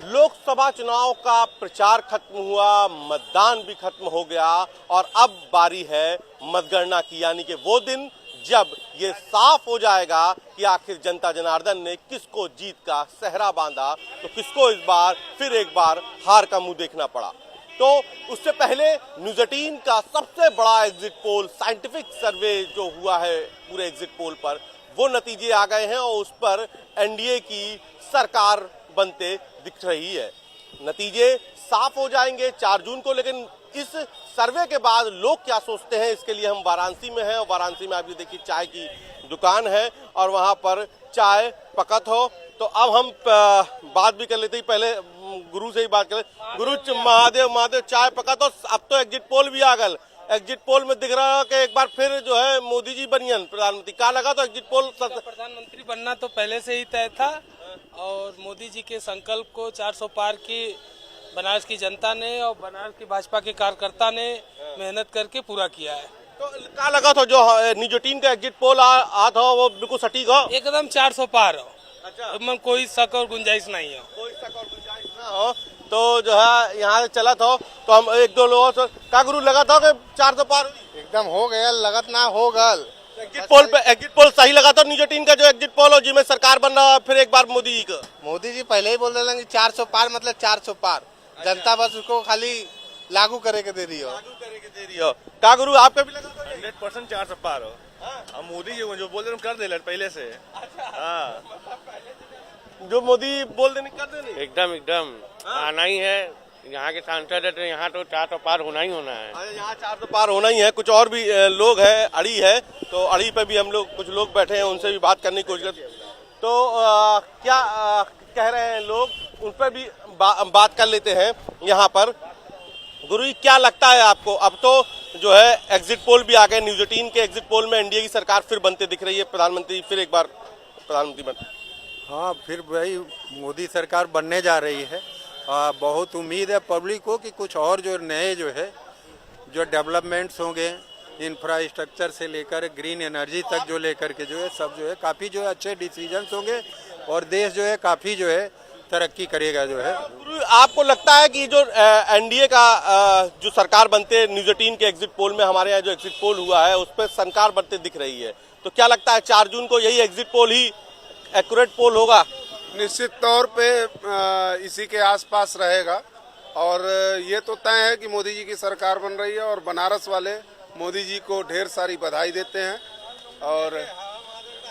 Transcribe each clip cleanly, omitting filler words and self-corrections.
लोकसभा चुनाव का प्रचार खत्म हुआ, मतदान भी खत्म हो गया और अब बारी है मतगणना की, यानी कि वो दिन जब ये साफ हो जाएगा कि आखिर जनता जनार्दन ने किसको जीत का सेहरा बांधा, तो किसको इस बार फिर एक बार हार का मुंह देखना पड़ा। तो उससे पहले न्यूज 18 का सबसे बड़ा एग्जिट पोल, साइंटिफिक सर्वे जो हुआ है पूरे एग्जिट पोल पर, वो नतीजे आ गए हैं और उस पर एनडीए की सरकार बनते दिख रही है। नतीजे साफ हो जाएंगे 4 जून को, लेकिन इस सर्वे के बाद लोग क्या सोचते हैं, इसके लिए हम वाराणसी में हैं और वाराणसी में आप ये देखिए चाय की दुकान है और वहां पर चाय पकत हो। तो अब हम बात भी कर लेते हैं, पहले गुरु से ही बात करें। गुरु महादेव चाय पकत हो। अब तो एग्जिट पोल भी आ गल, एग्जिट पोल में दिख रहा है कि एक बार फिर जो है मोदी जी बनियन प्रधानमंत्री। क्या लगा? तो एग्जिट पोल प्रधानमंत्री बनना तो पहले से ही तय था और मोदी जी के संकल्प को 400 पार की बनारस की जनता ने और बनारस की भाजपा के कार्यकर्ता ने मेहनत करके पूरा किया है। तो क्या लगा था जो न्यूज 18 का एग्जिट पोल आ था वो बिल्कुल सटीक हो? एकदम 400 पार हो। अच्छा, कोई शक और गुंजाइश नहीं हो। कोई शक और गुंजाइश ना हो। तो जो है यहाँ से चला था तो हम एक दो लोगों से क्या गुरु लगा था कि 400 पार हुई? एकदम हो गया, लगत ना हो गल। एग्जिट पोल सही लगा था न्यूज 18 का जो एग्जिट पोल हो जिसमें सरकार बन रहा है फिर एक बार मोदी जी का? मोदी जी पहले ही बोल रहे हैं 400 पार मतलब 400 पार। जनता बस उसको खाली लागू करे के दे रही हो। क्या गुरु आपका भी लगा था? 100% 400 पार हो। हम मोदी जी जो बोल रहे कर दे पहले से। हाँ, जो मोदी बोल देने कर देने एकदम आना ही है। यहाँ के सांसद है तो यहाँ तो 400 पार होना ही होना है। यहाँ 400 पार होना ही है। कुछ और भी लोग हैं, अड़ी है, तो अड़ी पे भी हम लोग कुछ लोग बैठे हैं, उनसे भी बात करने की कोशिश करते हैं। तो क्या कह रहे हैं लोग, उन पर भी बात कर लेते हैं यहाँ पर। गुरु जी क्या लगता है आपको? अब तो जो है एग्जिट पोल भी आ गए, न्यूज 18 के एग्जिट पोल में एनडीए की सरकार फिर बनते दिख रही है, प्रधानमंत्री फिर एक बार प्रधानमंत्री बन। हाँ, फिर भाई मोदी सरकार बनने जा रही है। बहुत उम्मीद है पब्लिक को कि कुछ और जो नए जो डेवलपमेंट्स होंगे, इंफ्रास्ट्रक्चर से लेकर ग्रीन एनर्जी तक जो लेकर के जो है सब जो है काफ़ी जो है अच्छे डिसीजंस होंगे और देश जो है काफ़ी जो है तरक्की करेगा जो है। आपको लगता है कि जो एनडीए का जो सरकार बनते न्यूज 18 के एग्जिट पोल में, हमारे यहाँ जो एग्जिट पोल हुआ है उस पर सरकार बनते दिख रही है, तो क्या लगता है 4 जून को यही एग्जिट पोल ही एक्यूरेट पोल होगा? निश्चित तौर पे इसी के आसपास रहेगा और ये तो तय है कि मोदी जी की सरकार बन रही है और बनारस वाले मोदी जी को ढेर सारी बधाई देते हैं और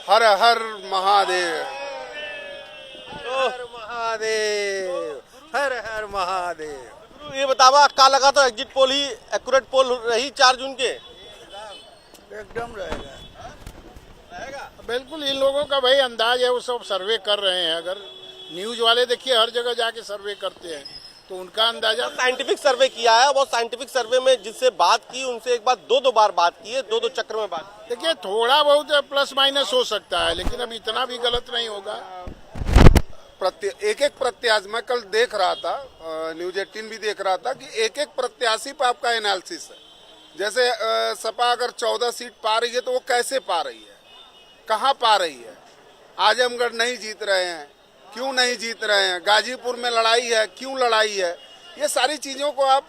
हर हर महादेव, हर महादेव, हर हर महादेव। ये बतावा क्या लगा था एग्जिट पोल ही एक्यूरेट पोल रही 4 जून के? एकदम रहेगा। बिल्कुल इन लोगों का भाई अंदाज है, वो सब सर्वे कर रहे हैं। अगर न्यूज वाले देखिए हर जगह जाके सर्वे करते हैं तो उनका अंदाजा साइंटिफिक सर्वे किया है। वो साइंटिफिक सर्वे में जिससे बात की उनसे एक बार दो बार बात की है, दो चक्र में बात। देखिए थोड़ा बहुत प्लस माइनस हो सकता है, लेकिन अब इतना भी गलत नहीं होगा। एक प्रत्याशी, मैं कल देख रहा था, न्यूज 18 भी देख रहा था कि एक प्रत्याशी पर आपका एनालिसिस है। जैसे सपा अगर 14 सीट पा रही है तो वो कैसे पा रही है, कहाँ पा रही है? आजमगढ़ नहीं जीत रहे हैं, क्यों नहीं जीत रहे हैं? गाजीपुर में लड़ाई है, क्यों लड़ाई है? ये सारी चीज़ों को आप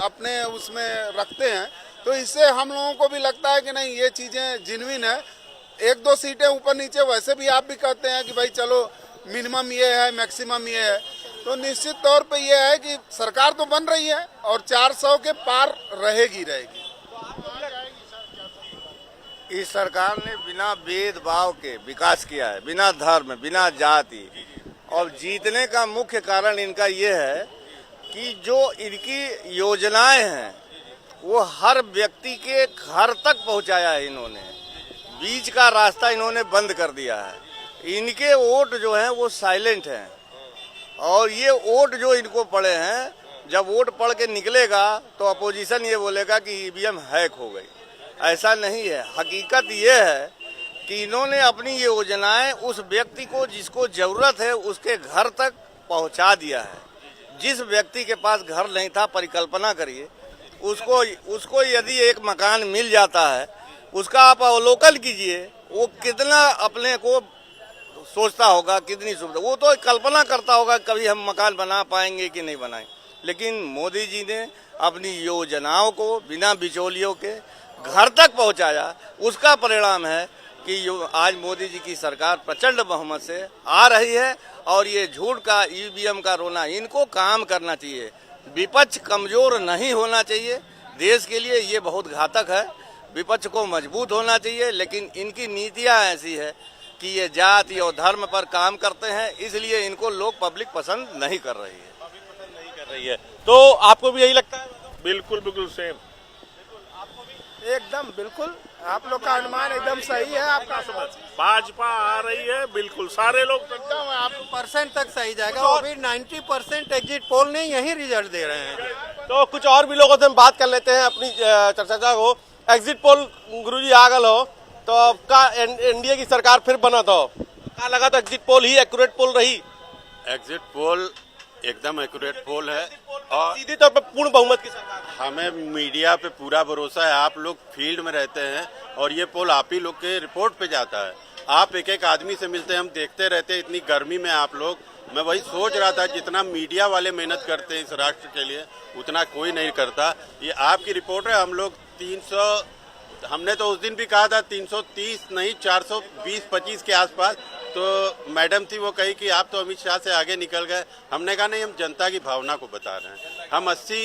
अपने उसमें रखते हैं तो इससे हम लोगों को भी लगता है कि नहीं ये चीज़ें जिन्विन है। 1-2 सीटें ऊपर नीचे वैसे भी आप भी कहते हैं कि भाई चलो मिनिमम ये है, मैक्सिमम ये है, तो निश्चित तौर पे ये है कि सरकार तो बन रही है और 400 के पार रहेगी। इस सरकार ने बिना भेदभाव के विकास किया है, बिना धर्म, बिना जाति। और जीतने का मुख्य कारण इनका ये है कि जो इनकी योजनाएं हैं वो हर व्यक्ति के घर तक पहुंचाया है इन्होंने। बीच का रास्ता इन्होंने बंद कर दिया है। इनके वोट जो हैं वो साइलेंट हैं और ये वोट जो इनको पड़े हैं, जब वोट पढ़ के निकलेगा तो अपोजिशन ये बोलेगा कि ईवीएम हैक हो गई। ऐसा नहीं है। हकीकत ये है कि इन्होंने अपनी ये योजनाएं उस व्यक्ति को जिसको जरूरत है उसके घर तक पहुंचा दिया है। जिस व्यक्ति के पास घर नहीं था, परिकल्पना करिए, उसको यदि एक मकान मिल जाता है, उसका आप अवलोकन कीजिए वो कितना अपने को सोचता होगा कितनी सुविधा, वो तो कल्पना करता होगा कभी हम मकान बना पाएंगे कि नहीं बनाएं। लेकिन मोदी जी ने अपनी योजनाओं को बिना बिचौलियों के घर तक पहुंचाया। उसका परिणाम है कि आज मोदी जी की सरकार प्रचंड बहुमत से आ रही है। और ये झूठ का ईवीएम का रोना, इनको काम करना चाहिए। विपक्ष कमजोर नहीं होना चाहिए, देश के लिए ये बहुत घातक है। विपक्ष को मजबूत होना चाहिए, लेकिन इनकी नीतियां ऐसी है कि ये जाति और धर्म पर काम करते हैं, इसलिए इनको लोग पब्लिक पसंद नहीं कर रही है। नहीं कर रही है। तो आपको भी यही लगता है? बिल्कुल बिल्कुल सेम, एकदम बिल्कुल आप लोग का अनुमान एकदम सही है। आपका समझ भाजपा आ रही है, बिल्कुल सारे लोग एकदम आप परसेंट तक सही जाएगा। अभी 90% एग्जिट पोल ने यही रिजल्ट दे रहे हैं। तो कुछ और भी लोगों से हम बात कर लेते हैं अपनी चर्चा को। एग्जिट पोल गुरुजी आ गल हो तो अब का एनडीए की सरकार फिर बना तो का लगा तो एग्जिट पोल ही एक्यूरेट पोल रही? एग्जिट पोल एकदम एक्यूरेट पोल है और सीधी तौर पर पूर्ण बहुमत की सरकार है। हमें मीडिया पे पूरा भरोसा है। आप लोग फील्ड में रहते हैं और ये पोल आप ही लोग के रिपोर्ट पे जाता है। आप एक एक आदमी से मिलते हैं, हम देखते रहते हैं। इतनी गर्मी में आप लोग, मैं वही सोच रहा था जितना मीडिया वाले मेहनत करते हैं इस राष्ट्र के लिए उतना कोई नहीं करता। ये आपकी रिपोर्ट है। हम लोग 300, हमने तो उस दिन भी कहा था 330 नहीं 420-25 के आसपास। तो मैडम थी, वो कही कि आप तो अमित शाह से आगे निकल गए। हमने कहा नहीं, हम जनता की भावना को बता रहे हैं। हम 80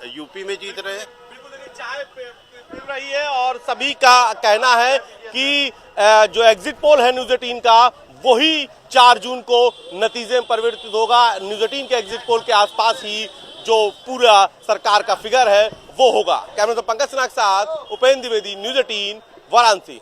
यूपी में जीत रहे हैं। चाय पिल रही है और सभी का कहना है कि जो एग्जिट पोल है न्यूज 18 का वही 4 जून को नतीजे में परिवर्तित होगा। न्यूज 18 के एग्जिट पोल के आसपास ही जो पूरा सरकार का फिगर है वो होगा। कैमरा पंकज सिन्हा के साथ उपेंद्र द्विवेदी, न्यूज 18 वाराणसी।